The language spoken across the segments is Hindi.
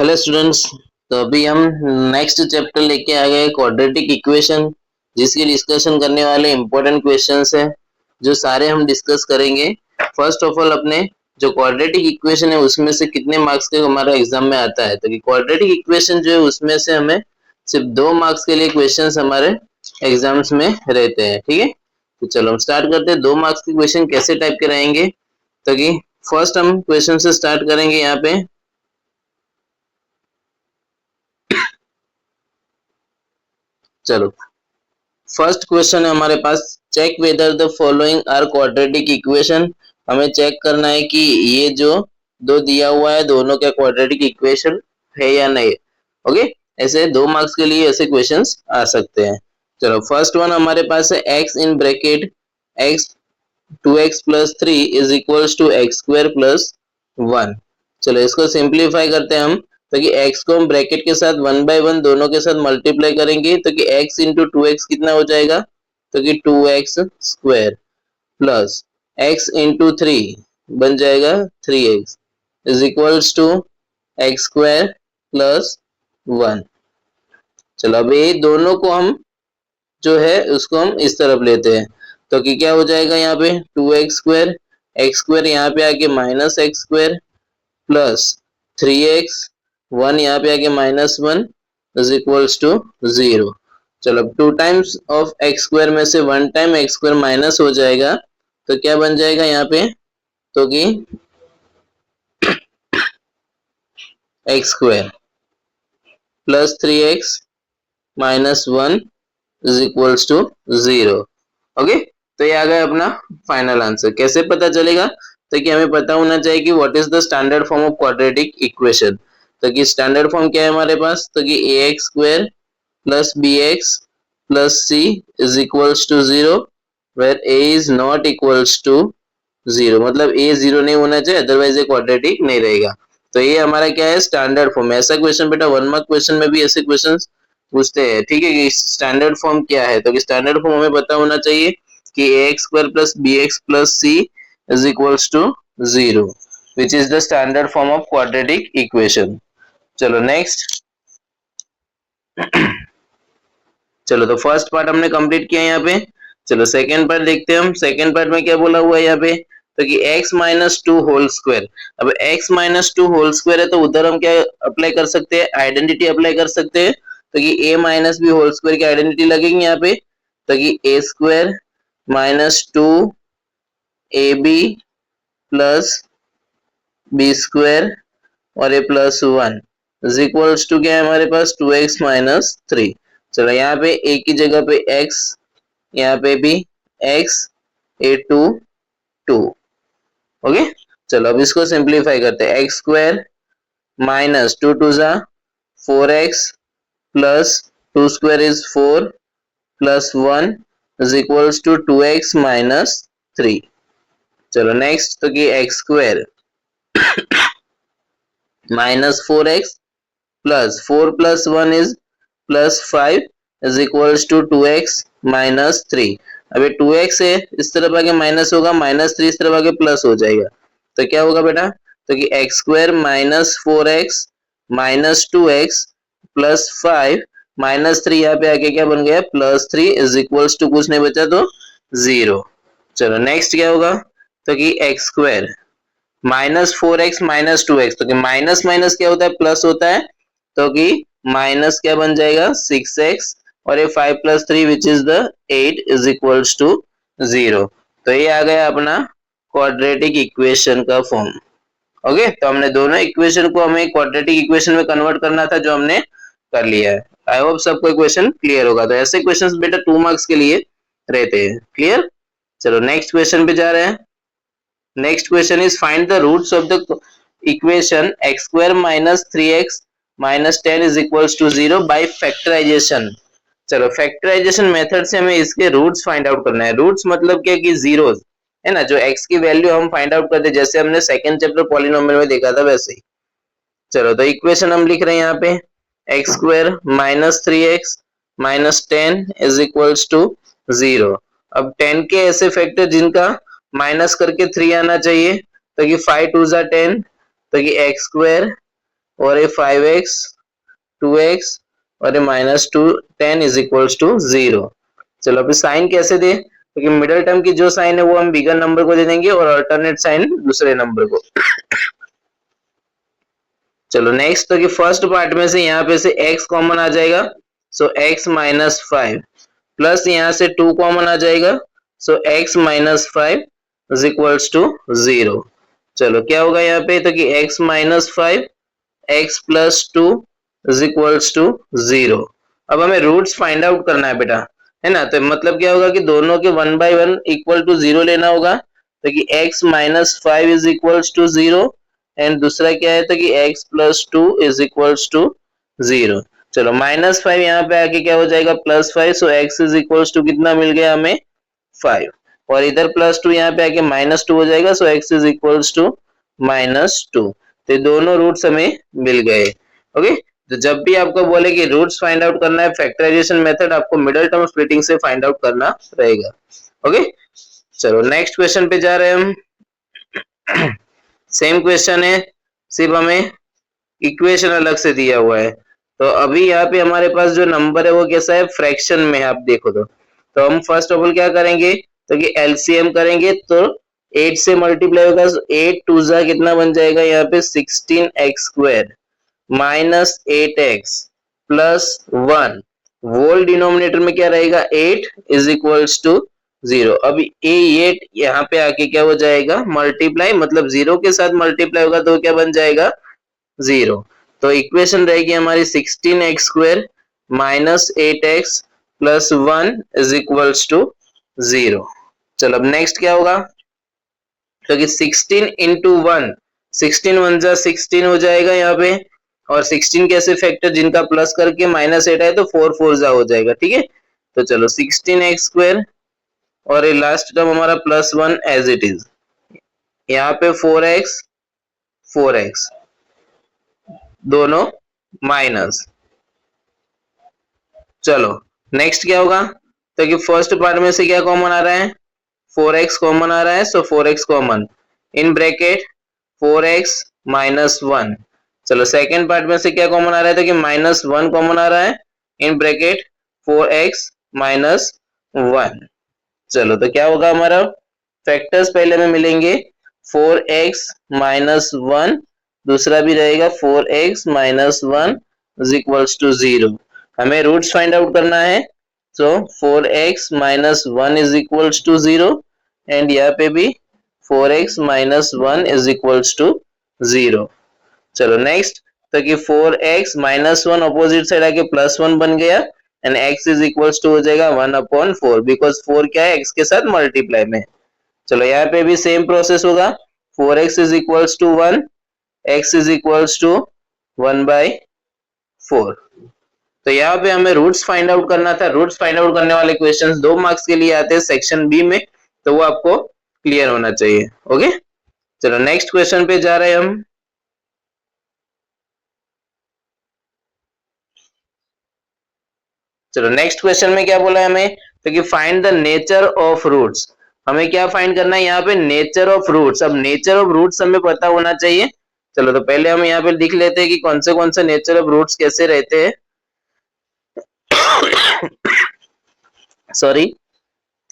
Hello students. तो अभी हम नेक्स्ट चैप्टर लेके आ गए क्वाड्रेटिक इक्वेशन, जिसकी डिस्कशन करने वाले इंपॉर्टेंट क्वेश्चंस है जो सारे हम डिस्कस करेंगे। फर्स्ट ऑफ ऑल अपने जो क्वाड्रेटिक इक्वेशन है उसमें से कितने मार्क्स के हमारा एग्जाम में आता है, तो कि क्वाड्रेटिक इक्वेशन जो है उसमें से हमें सिर्फ 2 मार्क्स के लिए क्वेश्चंस हमारे एग्जाम्स में रहते हैं। ठीक है, तो चलो हम स्टार्ट करते हैं। 2 मार्क्स के क्वेश्चन कैसे टाइप के रहेंगे, तो कि फर्स्ट हम क्वेश्चन से स्टार्ट करेंगे। यहाँ पे चलो फर्स्ट क्वेश्चन है हमारे पास, check whether the following are quadratic equation. हमें चेक करना है कि ये जो दो दिया हुआ है दोनों का क्वाड्रेटिक इक्वेशन है या नहीं। ओके, ऐसे 2 मार्क्स के लिए ऐसे क्वेश्चंस आ सकते हैं। चलो फर्स्ट वन हमारे पास है x in bracket x 2x plus 3 is equals to x square plus 1। चलो इसको सिंप्लीफाई करते हैं हम, तो कि x को हम ब्रैकेट के साथ 1/1 दोनों के साथ मल्टीप्लाई करेंगे, तो कि x इंटू 2x कितना हो जाएगा, तो कि 2x square plus x into 3 बन जाएगा 3x is equals to x square plus 1। चलो अब ये दोनों को हम जो है उसको हम इस तरफ लेते हैं, तो कि क्या हो जाएगा यहाँ पे 2x स्क्वायर यहाँ पे आके minus x square plus 3x 1 यहाँ पे आके -1 इज इक्वल्स टू 0। चलो अब 2 टाइम्स ऑफ एक्स स्क्वायर में से 1 टाइम एक्स स्क्वायर माइनस हो जाएगा, तो क्या बन जाएगा यहाँ पे, तो कि x square plus 3x -1 is equals to 0। Okay, तो ये आ गया अपना फाइनल आंसर। कैसे पता चलेगा, तो कि हमें पता होना चाहिए कि what is the standard form of quadratic equation. तो कि स्टैंडर्ड फॉर्म क्या है हमारे पास, तो कि ax square plus bx plus c is equals to 0 where a is not equals to 0, मतलब a 0 नहीं होना चाहिए, अदरवाइज ये क्वाड्रेटिक नहीं रहेगा। तो ये हमारा क्या है, स्टैंडर्ड फॉर्म। ऐसा क्वेश्चन बेटा 1 मार्क क्वेश्चन में भी ऐसे क्वेश्चन पूछते हैं। ठीक है, कि स्टैंडर्ड फॉर्म क्या है, तो कि स्टैंडर्ड फॉर्म हमें पता होना चाहिए कि ax square plus bx plus c is equals to 0 which is the standard form of quadratic equation. चलो नेक्स्ट चलो तो फर्स्ट पार्ट हमने कंप्लीट किया यहाँ पे। चलो सेकेंड पार्ट देखते हैं हम। सेकेंड पार्ट में क्या बोला हुआ है यहाँ पे, तो कि x माइनस 2 होल स्क्वायर। अब x माइनस 2 होल स्क्वायर है तो उधर हम क्या अप्लाई कर सकते हैं, आइडेंटिटी अप्लाई कर सकते हैं, तो कि a minus B whole square की आइडेंटिटी लगेगी यहाँ पे, तो कि a square minus 2 ab plus B square और a plus 1 is equals to क्या है हमारे पास 2x माइनस 3। चलो यहाँ पे a की जगह पे x, यहाँ पे भी x, a 2 ओके। चलो अब इसको सिंप्लीफाई करते हैं, एक्स स्क्वायर माइनस 2 टू जा 4x plus 2 square is 4 plus 1 is equals to 2x minus 3। चलो नेक्स्ट, तो कि x square minus 4x plus 4 plus 1 is plus 5 is equals to 2x minus 3। अब ये 2x है इस तरफ आगे माइनस होगा, माइनस 3 इस तरफ आगे प्लस हो जाएगा, तो क्या होगा बेटा, तो कि x square minus 4x minus 2x plus 5 minus 3 यहाँ पे आके क्या बन गया प्लस 3 इज इक्वल्स टू कुछ नहीं बचा तो 0। चलो नेक्स्ट क्या होगा, तो कि x square minus 4x minus 2x, तो कि माइनस माइनस क्या होता है प्लस होता है, तो कि माइनस क्या बन जाएगा 6x और ये 5 plus 3 which is the 8 is equals to 0। तो ये आ गया अपना क्वाड्रेटिक इक्वेशन का फॉर्म। ओके, तो हमने दोनों इक्वेशन को हमें क्वाड्रेटिक इक्वेशन में कन्वर्ट करना था जो हमने कर लिया है। आई होप सबको इक्वेशन क्लियर होगा। तो ऐसे क्वेश्चंस बेटा 2 मार्क्स के लिए रहते हैं। क्लियर, चलो नेक्स्ट क्वेश्चन पे जा रहे हैं। Next question is find the roots of the equation x square minus 3x minus 10 is equals to 0 by factorization। चलो फैक्टराइजेशन मेथड से हमें इसके रूट्स फाइंड आउट करना है। रूट्स मतलब क्या कि जीरोस है ना, जो x की वैल्यू हम फाइंड आउट करते जैसे हमने सेकंड चैप्टर पॉलिनोमियल में देखा था वैसे ही। चलो तो इक्वेशन हम लिख रहे हैं यहाँ पे x square minus 3x minus 10 is equals to 0। अब 10 के ऐसे फैक्टर जिनका माइनस करके 3 आना चाहिए, तो कि 5 टू जा 10, तो कि एक्स स्क्वायर और ये 5x 2x और ये -10 इज इक्वल्स टू 0। चलो अभी साइन कैसे दे, क्योंकि मिडिल टर्म की जो साइन है वो हम बिगर नंबर को दे देंगे और अल्टरनेट साइन दूसरे नंबर को। चलो नेक्स्ट, तो कि फर्स्ट पार्ट में से यहाँ पे से x कॉमन आ जाएगा, सो x -5 प्लस यहाँ से 2 कॉमन आ जाएगा, सो x -5 इज इक्वल्स टू 0। चलो क्या होगा यहाँ पे, तो कि x -5 x plus 2 is equals to 0। अब हमें रूट्स फाइंड आउट करना है बेटा, है ना। तो मतलब क्या होगा कि दोनों के 1 बाय 1 इक्वल टू 0 लेना होगा, तो कि x -5 is equals to 0 and दूसरा क्या है, तो कि x plus 2 is equals to 0। चलो -5 यहाँ पे आके क्या हो जाएगा, +5, सो x इज इक्वल्स टू कितना मिल गया हमें, 5, और इधर +2 यहाँ पे आके -2 हो जाएगा, सो x इज इक्वल्स टू -2। तो दोनों रूट्स हमें मिल गए। ओके, तो जब भी आपको बोले कि रूट्स फाइंड आउट करना है, फैक्टराइजेशन मेथड आपको मिडिल टर्म स्प्लिटिंग से फाइंड आउट करना रहेगा। ओके, चलो नेक्स्ट क्वेश्चन पे जा रहे हैं हम। सेम क्वेश्चन है, सिर्फ हमें इक्वेशन अलग से दिया हुआ है। तो अभी यहाँ पे हमारे पास जो नंबर है वो कैसा है, फ्रैक्शन में है, आप देखो तो हम फर्स्ट ऑफ ऑल क्या करेंगे, तो कि एलसीएम करेंगे, तो 8 से मल्टीप्लाई होगा, 8 2 जा कितना बन जाएगा यहाँ पे 16x² minus 8x plus 1, whole denominator में क्या रहेगा 8 इज इक्वल्स टू 0। अब ये 8 यहाँ पे आके क्या हो जाएगा, मल्टीप्लाई, मतलब 0 के साथ मल्टीप्लाई होगा तो क्या बन जाएगा 0। तो इक्वेशन रहेगी हमारी 16x² minus 8x plus 1 is equals to 0। चलो अब नेक्स्ट क्या होगा, तो कि 16 इंटू 1, 16 1 जा 16 हो जाएगा यहाँ पे, और 16 कैसे फैक्टर जिनका प्लस करके -8 आए तो 4 4 जा हो जाएगा, ठीक है। तो चलो 16x² और ये लास्ट टर्म हमारा +1 एज इट इज, यहाँ पे 4x दोनों माइनस। चलो नेक्स्ट क्या होगा, तो कि फर्स्ट पार्ट में से क्या कॉमन आ रहा है, 4x कॉमन आ रहा है, so 4x common in bracket 4x -1। चलो सेकंड पार्ट में से क्या कॉमन आ रहा है, तो कि -1 कॉमन आ रहा है इन ब्रैकेट 4x -1। चलो तो क्या होगा हमारा, फैक्टर्स पहले में मिलेंगे 4x -1, दूसरा भी रहेगा 4x -1 इज इक्वल्स टू 0। हमें रूट्स फाइंड आउट करना है, so 4x -1 is equals to 0 and यहाँ पे भी 4x -1 इज इक्वल्स टू 0। चलो नेक्स्ट, तो कि 4x -1 अपोजिट साइड आके +1 बन गया and x is equals to हो जाएगा 1/4, बिकॉज 4 क्या है, x के साथ मल्टीप्लाई में। चलो यहाँ पे भी सेम प्रोसेस होगा, 4x is equals to 1, x is equals to 1/4। तो यहाँ पे हमें रूट्स फाइंड आउट करना था। रूट्स फाइंड आउट करने वाले क्वेश्चंस 2 मार्क्स के लिए आते हैं सेक्शन बी में, तो वो आपको क्लियर होना चाहिए। ओके, चलो नेक्स्ट क्वेश्चन पे जा रहे हैं हम। चलो नेक्स्ट क्वेश्चन में क्या बोला है हमें, तो कि find the nature of roots. हमें क्या फाइंड करना है यहाँ पे, नेचर ऑफ रूट्स। अब नेचर ऑफ रूट्स हमें पता होना चाहिए। चलो तो पहले हम यहाँ पे लिख लेते हैं कि कौन से नेचर ऑफ रूट्स कैसे रहते हैं। सॉरी,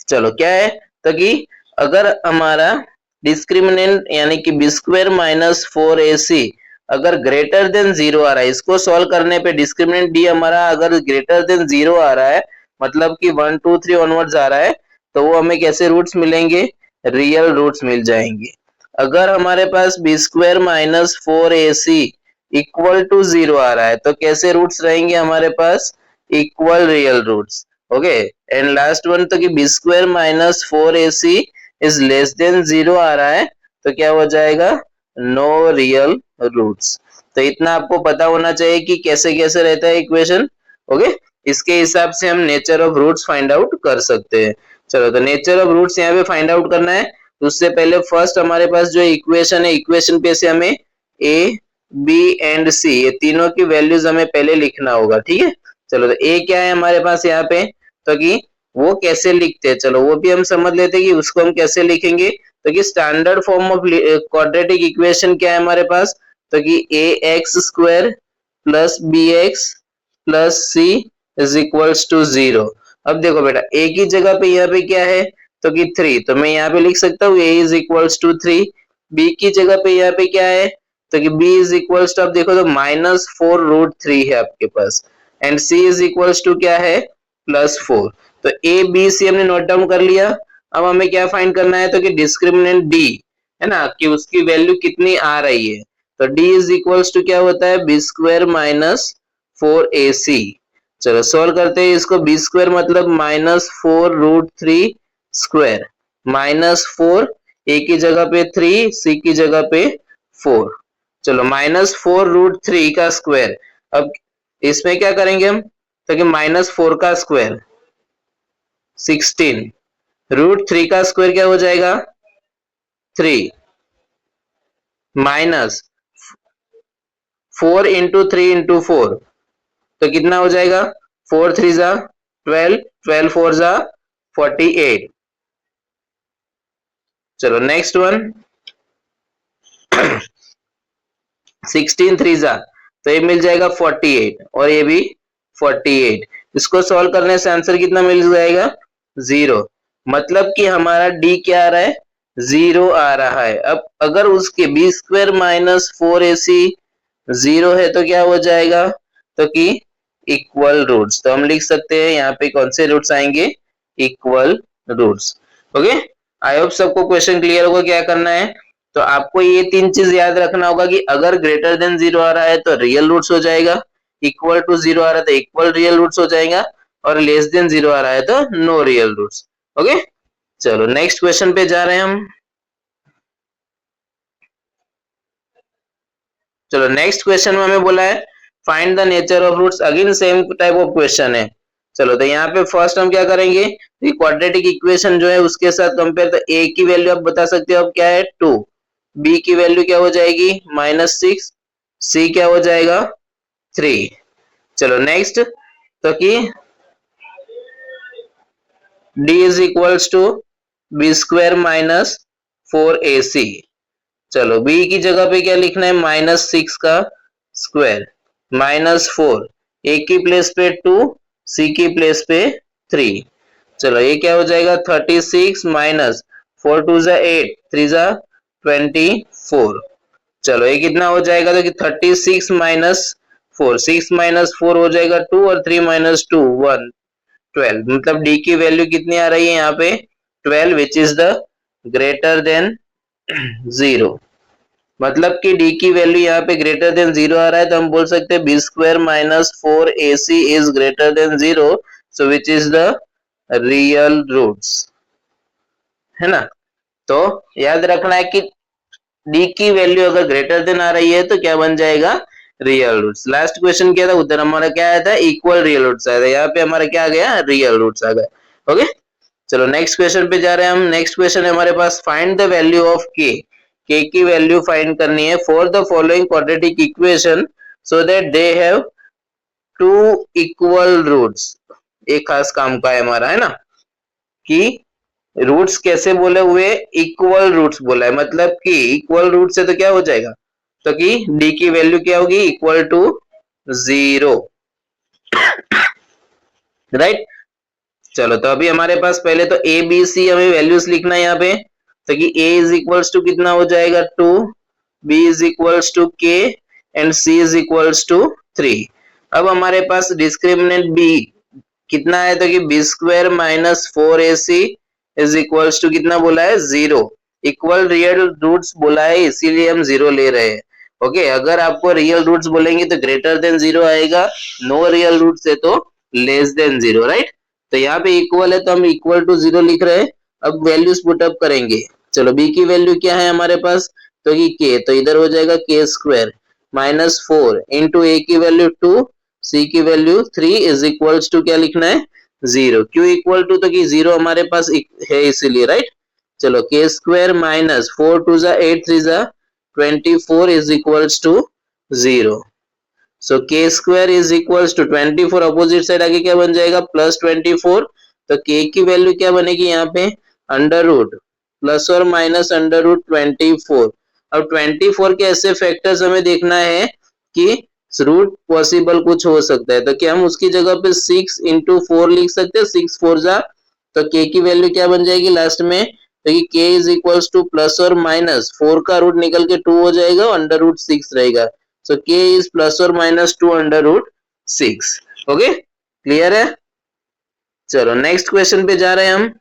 चलो क्या है, तो कि अगर हमारा डिस्क्रिमिनेंट यानी कि b² -4ac अगर ग्रेटर देन 0 आ रहा है, इसको सॉल्व करने पे डिस्क्रिमिनेंट d हमारा अगर ग्रेटर देन 0 आ रहा है, मतलब कि 1 2 3 ऑनवर्ड्स आ रहा है, तो वो हमें कैसे रूट्स मिलेंगे, रियल रूट्स मिल जाएंगे। अगर हमारे पास b² -4ac इक्वल टू 0 आ रहा है, तो कैसे रूट्स रहेंगे हमारे पास, equal real roots. Okay, and last one, तो कि b² -4ac is less than 0 आ रहा है, तो क्या हो जाएगा, नो रियल रूट्स। तो इतना आपको पता होना चाहिए कि कैसे कैसे रहता है इक्वेशन। ओके, इसके हिसाब से हम nature of roots find out कर सकते हैं। चलो तो नेचर ऑफ रूट्स यहाँ पे फाइंड आउट करना है, तो उससे पहले फर्स्ट हमारे पास जो इक्वेशन है, इक्वेशन पे से हमें a b एंड c ये तीनों की वैल्यूज हमें पहले लिखना होगा, ठीक है। चलो तो a क्या है हमारे पास यहाँ पे, तो कि वो कैसे लिखते हैं, चलो वो भी हम समझ लेते हैं कि उसको हम कैसे लिखेंगे। तो कि standard form of quadratic equation क्या है हमारे पास, तो कि A X square plus B X plus C is equals to 0। अब देखो बेटा ए की जगह पे यहाँ पे क्या है, तो कि 3, तो मैं यहाँ पे लिख सकता हूँ a is equals to 3। b की जगह पे यहाँ पे क्या है, तो कि b इज इक्वल्स टू, आप देखो तो -4√3 है आपके पास, and c is equals to क्या है, +4। तो a b c हमने नोट डाउन कर लिया। अब हमें क्या फाइंड करना है, तो कि डिस्क्रिमिनेंट d है ना, कि उसकी वैल्यू कितनी आ रही है। तो d इज इक्वल्स टू क्या होता है, b स्क्वायर माइनस 4ac। चलो सॉल्व करते हैं इसको। बी स्क्वायर मतलब -4√3 स्क्वायर माइनस 4, ए की जगह पे 3, सी की जगह पे 4। चलो -4√3 का स्क्वायर। अब इसमें क्या करेंगे हम, तो कि -4 का स्क्वायर 16, √3 का स्क्वायर क्या हो जाएगा 3, माइनस 4 इंटू 3 इंटू 4, तो कितना हो जाएगा, 4 3 जा 12, 12 4 जा 48। चलो नेक्स्ट वन 16 3 जा, तो ये मिल जाएगा 48 और ये भी 48। इसको सॉल्व करने से आंसर कितना मिल जाएगा, 0। मतलब कि हमारा डी क्या आ रहा है, 0 आ रहा है। अब अगर उसके बी स्क्वायर माइनस 4ac 0 है तो क्या हो जाएगा, तो कि इक्वल रूट्स। तो हम लिख सकते हैं यहाँ पे कौन से रूट्स आएंगे, equal roots. Okay, I hope सबको क्वेश्चन क्लियर होगा क्या करना है। तो आपको ये 3 चीज याद रखना होगा कि अगर ग्रेटर देन 0 आ रहा है तो रियल रूट्स हो जाएगा, इक्वल टू 0 आ रहा है तो इक्वल रियल रूट्स हो जाएगा, और लेस देन 0 आ रहा है तो नो रियल रूट्स। ओके, चलो नेक्स्ट क्वेश्चन पे जा रहे हैं हम। चलो नेक्स्ट क्वेश्चन में हमें बोला है find the nature of roots. Again same type of question है। चलो तो यहाँ पे फर्स्ट हम क्या करेंगे, क्वाड्रेटिक इक्वेशन जो है उसके साथ कंपेयर। तो a की वैल्यू आप बता सकते हो अब क्या है 2, b की वैल्यू क्या हो जाएगी -6, c क्या हो जाएगा 3। चलो नेक्स्ट, तो कि d is equals to b square minus 4ac। चलो b की जगह पे क्या लिखना है, -6 का स्क्वायर -4, a की प्लेस पे 2, c की प्लेस पे 3। चलो ये क्या हो जाएगा 36 माइनस 4 2 जा 8, 3 जा 24। चलो ये कितना हो जाएगा, तो कि 36 माइनस 4, 6 माइनस 4 हो जाएगा 2, और 3 माइनस 2 1, 12। मतलब d की वैल्यू कितनी आ रही है यहाँ पे 12, विच इज द ग्रेटर देन 0। मतलब कि d की वैल्यू यहाँ पे ग्रेटर देन 0 आ रहा है, तो हम बोल सकते हैं b square minus 4ac is greater than 0, so which is the real roots, है ना। तो याद रखना है कि d की वैल्यू अगर ग्रेटर देन आ रही है तो क्या बन जाएगा, रियल रूट्स। लास्ट क्वेश्चन क्या था, उधर हमारा क्या आया था, इक्वल रियल रूट्स आया था, यहाँ पे हमारा क्या आ गया, रियल रूट्स आ गए। ओके, चलो नेक्स्ट क्वेश्चन पे जा रहे हैं हम। नेक्स्ट क्वेश्चन है हमारे पास find the value of k। k की वैल्यू फाइंड करनी है for the following quadratic equation so that they have two equal roots. एक खास काम का है हमारा, है ना, कि रूट्स कैसे बोले हुए, इक्वल रूट्स बोला है। मतलब कि इक्वल रूट से तो क्या हो जाएगा, तो कि d की वैल्यू क्या होगी, इक्वल टू 0, राइट। चलो तो अभी हमारे पास पहले तो ए बी सी हमें वैल्यूज लिखना है यहाँ पे। तो कि a इज इक्वल्स टू कितना हो जाएगा 2, b is equals to k, and c is equals to 3। अब हमारे पास डिस्क्रिमिनेंट b कितना है, तो कि b square minus 4ac is equals to कितना बोला है 0। इक्वल रियल रूट्स बोला है इसीलिए हम 0 ले रहे हैं। ओके, अगर आपको रियल रूट्स बोलेंगे तो ग्रेटर देन 0 आएगा, नो रियल रूट्स है तो लेस देन 0, राइट। तो यहाँ पे इक्वल है तो हम इक्वल टू 0 लिख रहे हैं। अब वैल्यूज पुट अप करेंगे। चलो b की वैल्यू क्या है हमारे पास, तो कि k, तो इधर हो जाएगा k स्क्वायर -4 इंटू a की वैल्यू 2, c की वैल्यू 3 इज इक्वल्स टू क्या लिखना है 0। क्यों इक्वल टू, तो कि 0 हमारे पास है इसीलिए, राइट। चलो k स्क्वायर माइनस 4 2 जा 8, 3 जा 24 is equals to 0। So k square is equals to 24, opposite side आगे क्या बन जाएगा +24। तो k की वैल्यू क्या बनेगी यहाँ पे अंडर रूट प्लस और माइनस अंडर रूट 24 अब 24 के ऐसे फैक्टर्स हमें देखना है कि रूट पॉसिबल कुछ हो सकता है, तो क्या हम उसकी जगह पे 6 इंटू 4 लिख सकते हैं? 6 4 जा, तो k की वैल्यू क्या बन जाएगी लास्ट में? तो कि k is equals two plus और माइनस 4 का रूट निकल के 2 हो जाएगा, अंडर रूट 6 रहेगा, सो k इज प्लस और माइनस 2 अंडर रूट 6। ओके, क्लियर है? चलो नेक्स्ट क्वेश्चन पे जा रहे हैं हम।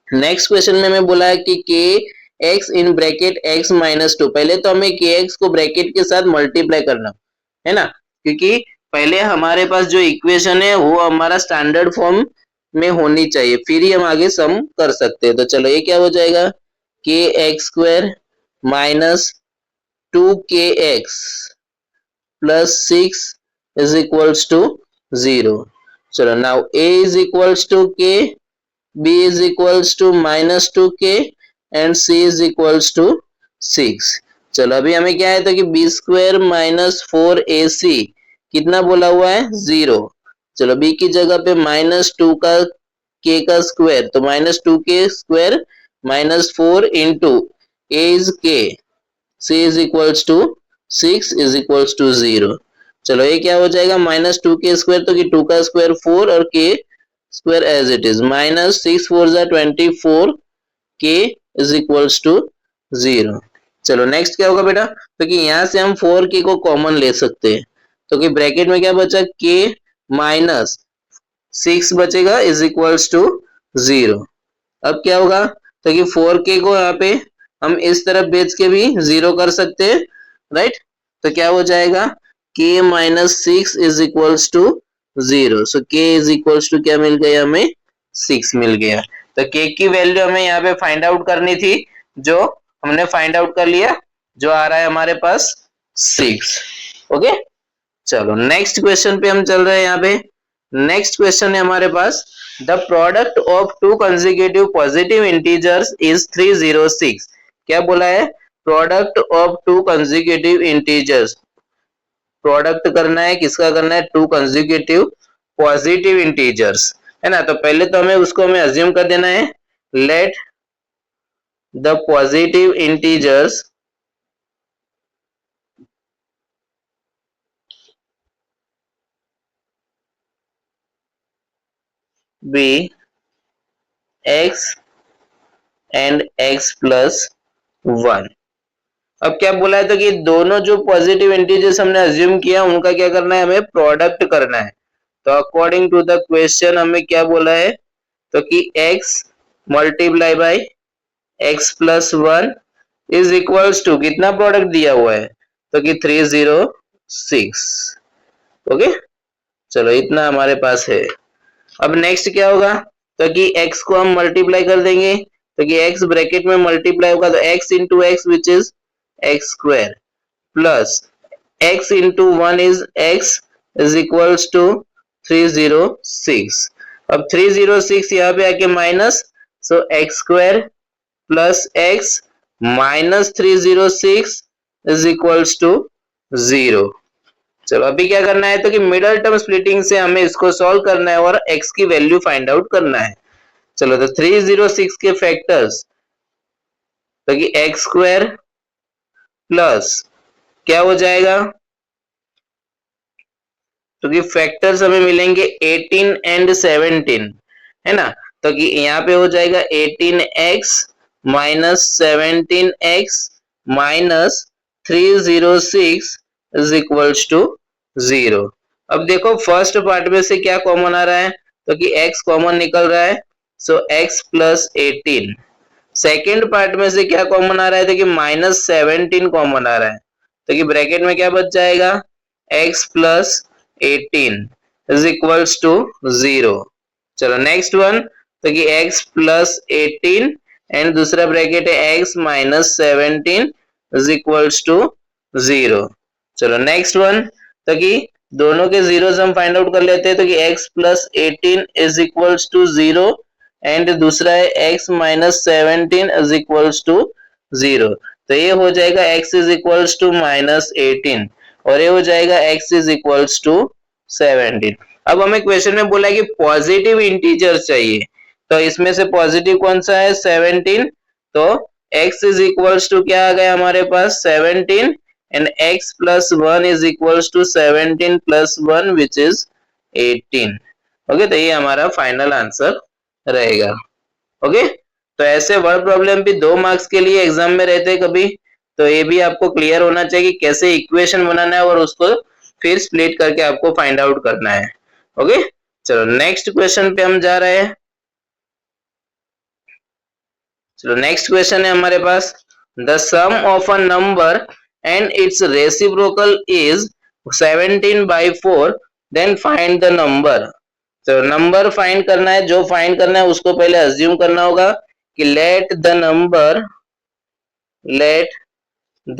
नेक्स्ट क्वेश्चन में मैं बोला है कि के x in bracket x minus 2, पहले तो हमें के एक्स को ब्रैकेट के साथ मल्टीप्लाई करना है ना, क्योंकि पहले हमारे पास जो इक्वेशन है वो हमारा स्टैंडर्ड फॉर्म में होनी चाहिए, फिर ही हम आगे सम कर सकते हैं। तो चलो ये क्या हो जाएगा, k x square minus 2kx plus 6 is equals to 0। चलो now a is equals to k, b is equals to minus 2k and c is equals to 6। चलो अभी हमें क्या है, तो कि b स्क्वायर माइनस 4ac कितना बोला हुआ है? 0। चलो b की जगह पे माइनस 2 का k का स्क्वायर, तो minus 2k square minus 4 into a is k, c is equals to 6 is equals to 0। चलो ये क्या हो जाएगा, माइनस 2k स्क्वायर, तो कि 2 का स्क्वायर 4 और k square as it is, minus 6 4 जा 24, k इज इक्वल्स टू 0। चलो नेक्स्ट क्या होगा बेटा, तो कि यहाँ से हम 4k को कॉमन ले सकते हैं, तो कि ब्रैकेट में क्या बचा, k माइनस 6 बचेगा इज इक्वल्स टू 0। अब क्या होगा, तो कि 4k को यहाँ पे हम इस तरफ भेज के भी 0 कर सकते हैं, राइट? तो क्या हो जाएगा, k minus 6 is equals to 0। So k is equals to क्या मिल गया हमें, 6 मिल गया। तो k की वैल्यू हमें यहाँ पे फाइंड आउट करनी थी, जो हमने फाइंड आउट कर लिया, जो आ रहा है हमारे पास 6। ओके, चलो नेक्स्ट क्वेश्चन पे हम चल रहे हैं। यहाँ पे नेक्स्ट क्वेश्चन है हमारे पास, the product of two consecutive positive integers is 306। क्या बोला है, product of two consecutive integers, product करना है, किसका करना है, टू कंसेक्यूटिव पॉजिटिव इंटीजर्स, है ना। तो पहले तो हमें उसको अज्यूम कर देना है, let the positive integers be x and x plus 1। अब क्या बोला है, तो कि दोनों जो पॉजिटिव इंटीजर्स हमने अज्यूम किया उनका क्या करना है, हमें प्रोडक्ट करना है। तो अकॉर्डिंग टू द क्वेश्चन हमें क्या बोला है, तो कि x multiply by x plus 1 is equals to कितना प्रोडक्ट दिया हुआ है, तो कि 306। ओके, चलो इतना हमारे पास है। अब नेक्स्ट क्या होगा, तो कि x को हम मल्टीप्लाई कर देंगे, तो कि x ब्रैकेट में मल्टीप्लाई होगा, तो x into x which is x square plus x into 1 is x is equals to 306। अब 306 यहाँ पे आके minus, so x square plus x minus 306 is equals to 0। चलो अभी क्या करना है, तो कि मिडल टर्म स्प्लिटिंग से हमें इसको सॉल्व करना है और x की वैल्यू फाइंड आउट करना है। चलो तो 306 के फैक्टर्स, तो कि एक्स स्क्वायर प्लस क्या हो जाएगा, तो कि फैक्टर्स हमें मिलेंगे 18 एंड 17, है ना। तो कि यहाँ पे हो जाएगा 18x minus 17x minus 306 is equals to 0। अब देखो फर्स्ट पार्ट में से क्या कॉमन आ रहा है, तो कि x कॉमन निकल रहा है, सो x प्लस 18। सेकेंड पार्ट में से क्या कॉमन आ रहा है, तो कि माइनस 17 कॉमन आ रहा है, तो कि ब्रैकेट में क्या बच जाएगा, x plus 18 is equals to 0। चलो नेक्स्ट वन, तो कि x प्लस 18 एंड दूसरा ब्रैकेट है x minus 17 is equals to 0। चलो नेक्स्ट वन, तो कि दोनों के जीरोस हम फाइंड आउट कर लेते हैं, तो कि x plus 18 is equals to 0 and दूसरा है x minus 17 is equals to 0। तो ये हो जाएगा x is equals to minus 18 और ये हो जाएगा x इज इक्वल्स टू 17। अब हमें क्वेश्चन में बोला है कि पॉजिटिव इंटीजर चाहिए, तो इसमें से पॉजिटिव कौन सा है, 17, तो x इज इक्वल्स टू क्या आ गया हमारे पास 17 and x plus 1 is equals to 17 plus 1 which is 18। Okay, तो ये हमारा फाइनल आंसर रहेगा। ओके, तो ऐसे वर्ड प्रॉब्लम भी 2 मार्क्स के लिए एग्जाम में रहते हैं कभी, तो ये भी आपको क्लियर होना चाहिए कि कैसे इक्वेशन बनाना है और उसको फिर स्प्लिट करके आपको फाइंड आउट करना है। ओके, चलो नेक्स्ट क्वेश्चन पे हम जा रहे हैं। चलो नेक्स्ट क्वेश्चन है हमारे पास, the sum of a number and its reciprocal is 17/4, then find the number. तो नंबर फाइंड करना है, जो फाइंड करना है उसको पहले अज्यूम करना होगा कि let the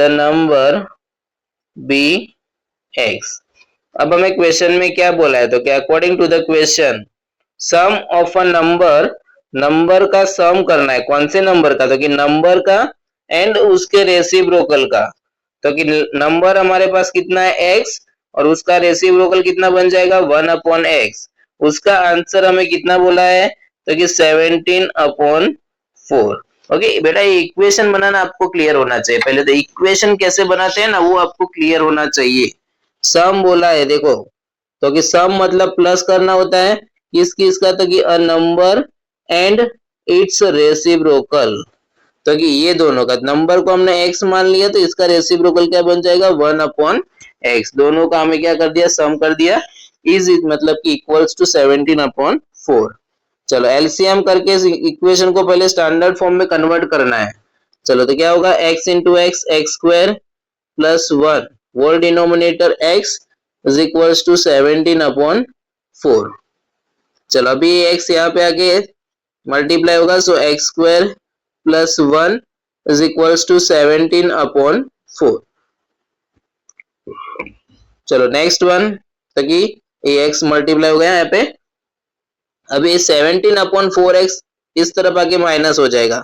number be x। अब हमें क्वेश्चन में क्या बोला है, तो क्या according to the question sum of a number का सम करना है, कौन से नंबर का, तो कि नंबर का एंड उसके रेसिप्रोकल का। तो कि नंबर हमारे पास कितना है x और उसका रेसिप्रोकल कितना बन जाएगा 1/x। उसका आंसर हमें कितना बोला है, तो कि 17/4। ओके बेटा, ये इक्वेशन बनाना आपको क्लियर होना चाहिए। पहले तो इक्वेशन कैसे बनाते हैं ना, वो आपको क्लियर होना चाहिए। सम बोला है देखो, तो कि सम मतलब प्लस करना होता है किस किस का, तो कि अ नंबर एंड इट्स रेसिप्रोकल। तो कि ये दोनों का, नंबर को हमने x मान लिया तो इसका रेसिप्रोकल क्या बन जाएगा 1/x। दोनों का हमें क्या कर दिया, सम कर दिया, इज मतलब कि इक्वल्स टू 17/4। चलो एलसीएम करके इस इक्वेशन को पहले स्टैंडर्ड फॉर्म में कन्वर्ट करना है। चलो तो क्या होगा, x into X X square plus 1 whole denominator x is equals to 17/4। चलो अभी x यहाँ पे आके मल्टीप्लाई होगा, so x square plus 1 is equals to 17/4। चलो नेक्स्ट वन, तो कि ये x मल्टीप्लाई हो गया यहाँ पे। अभी 17/4x इस तरफ आके माइनस हो जाएगा,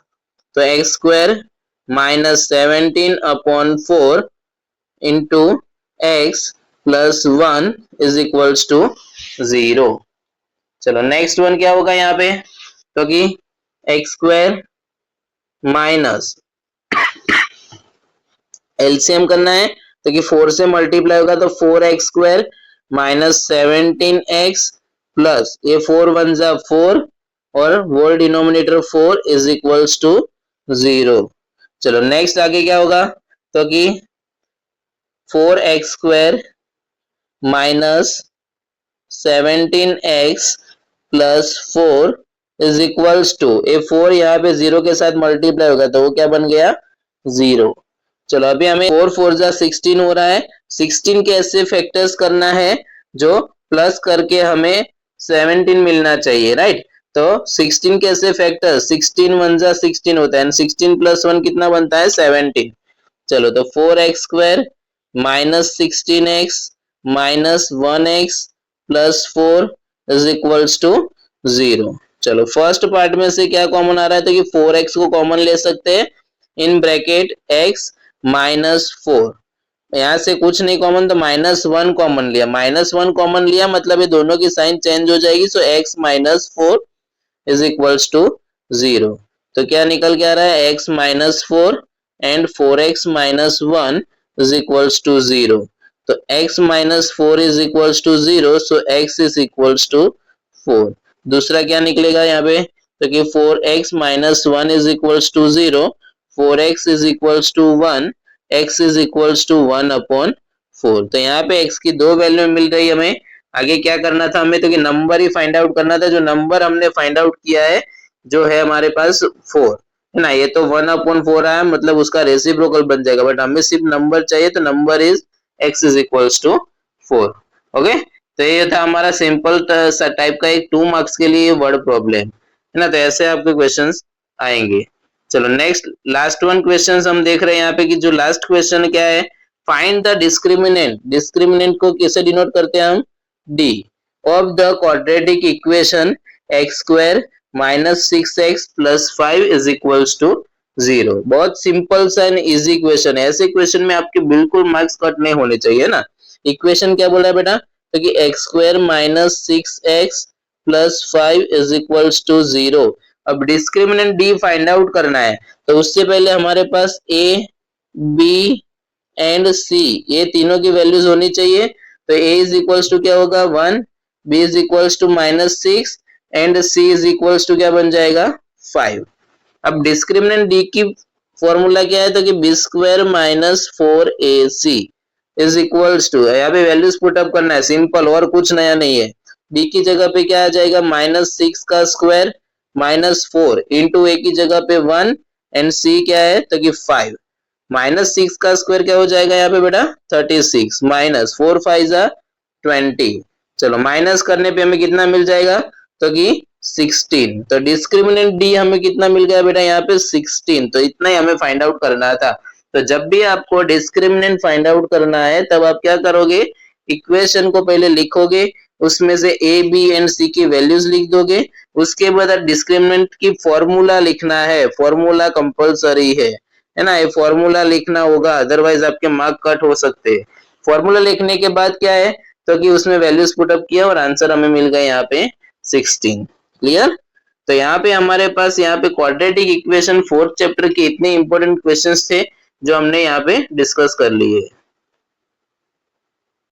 तो x square minus 17/4 into x plus 1 is equals to 0। चलो नेक्स्ट वन क्या होगा यहाँ पे, तो कि एक्स स्क्वायर माइनस एलसीएम करना है, तो कि 4 से मल्टीप्लाई होगा तो 4x square minus 17x plus ये 4 1 जा 4 और whole denominator 4 is equals to 0। चलो नेक्स्ट आगे क्या होगा, तो कि 4x square minus 17x plus 4 is equals to, ये 4 यहाँ पे 0 के साथ मल्टीप्लाई होगा तो वो क्या बन गया 0। चलो अभी हमें 4 4 जा 16 हो रहा है, 16 के ऐसे फैक्टर्स करना है जो प्लस करके हमें 17 मिलना चाहिए, राइट। तो 16 के ऐसे फैक्टर 16 1 जा 16 होता है, 16 प्लस 1 कितना बनता है 17। चलो तो 4x square minus 16x minus 1x plus 4 is equals to 0। चलो फर्स्ट पार्ट में से क्या कॉमन आ रहा है, तो कि 4x को कॉमन ले सकते हैं, इन ब्रैकेट x माइनस 4। यहाँ से कुछ नहीं कॉमन तो -1 कॉमन लिया, -1 कॉमन लिया मतलब ये दोनों की साइन चेंज हो जाएगी, so x minus 4 is equals to 0। तो क्या निकल के आ रहा है, x minus 4 and 4x minus 1 is equals to 0। तो x minus 4 is equals to 0, so x is equals to 4। दूसरा क्या निकलेगा यहाँ पे, तो कि 4x minus 1 is equals to 0, 4x is equals to 1, x is equals to 1/4। तो यहाँ पे x की 2 वैल्यू मिल रही है हमें। आगे क्या करना था हमें, तो कि नंबर ही फाइंड आउट करना था। जो नंबर हमने फाइंड आउट किया है जो है हमारे पास 4 है ना, ये तो 1/4 आया मतलब उसका रेसिप्रोकल बन जाएगा, बट हमें सिर्फ नंबर चाहिए, तो number is x is equals to 4। Okay, तो ये था हमारा सिंपल टाइप का एक 2 मार्क्स के लिए वर्ड प्रॉब्लम है ना। तो ऐसे आपके क्वेश्चंस आएंगे। चलो नेक्स्ट लास्ट वन क्वेश्चन हम देख रहे हैं यहाँ पे कि जो लास्ट क्वेश्चन क्या है, फाइंड द डिस्क्रिमिनेंट। डिस्क्रिमिनेंट को कैसे डिनोट करते हैं हम, d of the quadratic equation x square minus 6x plus 5 is equals to 0। बहुत सिंपल सा एंड इजी क्वेश्चन है। ऐसे क्वेश्चन में आपके बिल्कुल मार्क्स कट नहीं होने चाहिए ना। इक्वेशन क्या बोला है बेटा, तो कि x square minus 6x plus 5 is equals to 0। अब डिस्क्रिमिनेंट डी फाइंड आउट करना है, तो उससे पहले हमारे पास ए, बी एंड सी ये तीनों की वैल्यूज होनी चाहिए। तो a इज इक्वल्स टू क्या होगा 1, b is equals to -6 and c is equals to क्या बन जाएगा 5। अब डिस्क्रिमिनेंट d की फॉर्मूला क्या है, तो कि b square minus 4ac is equals to, यहाँ पे वैल्यूज पुटअप करना है, सिंपल, और कुछ नया नहीं है। d की जगह पे क्या आ जाएगा -6 का स्क्वायर -4 इंटू a की जगह पे 1 एंड c क्या है तो कि 5। -6 का स्क्वायर क्या हो जाएगा यहाँ पे बेटा 36 माइनस 4 5 जा 20। चलो माइनस करने पे हमें कितना मिल जाएगा तो कि 16। तो डिस्क्रिमिनेंट डी हमें कितना मिल गया बेटा यहाँ पे 16। तो इतना ही हमें फाइंड आउट करना था। तो जब भी आपको डिस्क्रिमिनेंट फाइंड आउट करना है तब आप क्या करोगे, इक्वेशन को पहले लिखोगे, उसमें से ए बी एंड सी की वैल्यूज लिख दोगे, उसके बाद डिस्क्रिमिनेंट की फॉर्मूला लिखना है, फॉर्मूला कंपलसरी है ना, ये फॉर्मूला लिखना होगा, अदरवाइज आपके मार्क कट हो सकते हैं। फॉर्मूला लिखने के बाद क्या है तो कि उसमें वैल्यूज पुटअप किया और आंसर हमें मिल गया यहाँ पे 16। क्लियर। तो यहाँ पे हमारे पास यहाँ पे क्वाड्रेटिक इक्वेशन 4th चैप्टर के इतने इंपॉर्टेंट क्वेश्चंस थे जो हमने यहाँ पे डिस्कस कर लिए।